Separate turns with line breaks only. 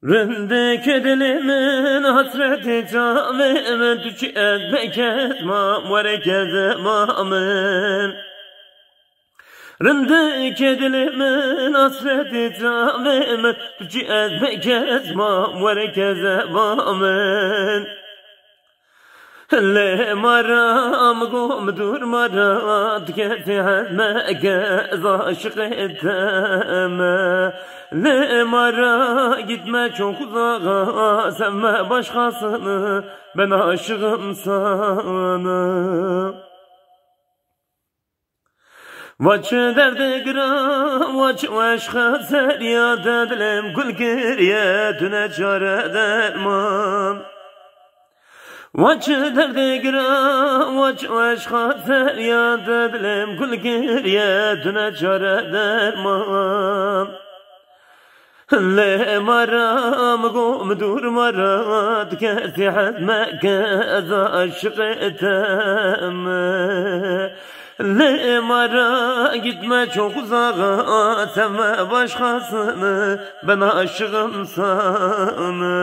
Rındaki dilimin hasreti canımın tüket etmem vereket etmem. Rındaki dilimin hasreti canımın tüket etmem vereket etmem. Le maram gom dur marat ketme gez aşık etme. Le mara gitme çok uzağa, sevme başkasını, ben aşığım sana. Vaç derdi gram, vaç aşka feryat edelim, gül giryetine çare derman. Vaç derdi gram, vaç aşka feryat edelim, gül giryetine çare derman. Le maram gom dur marat kesi hatme kez aşık etme. Le mara gitme çok uzağa, sevme başkasını, ben aşığım sana.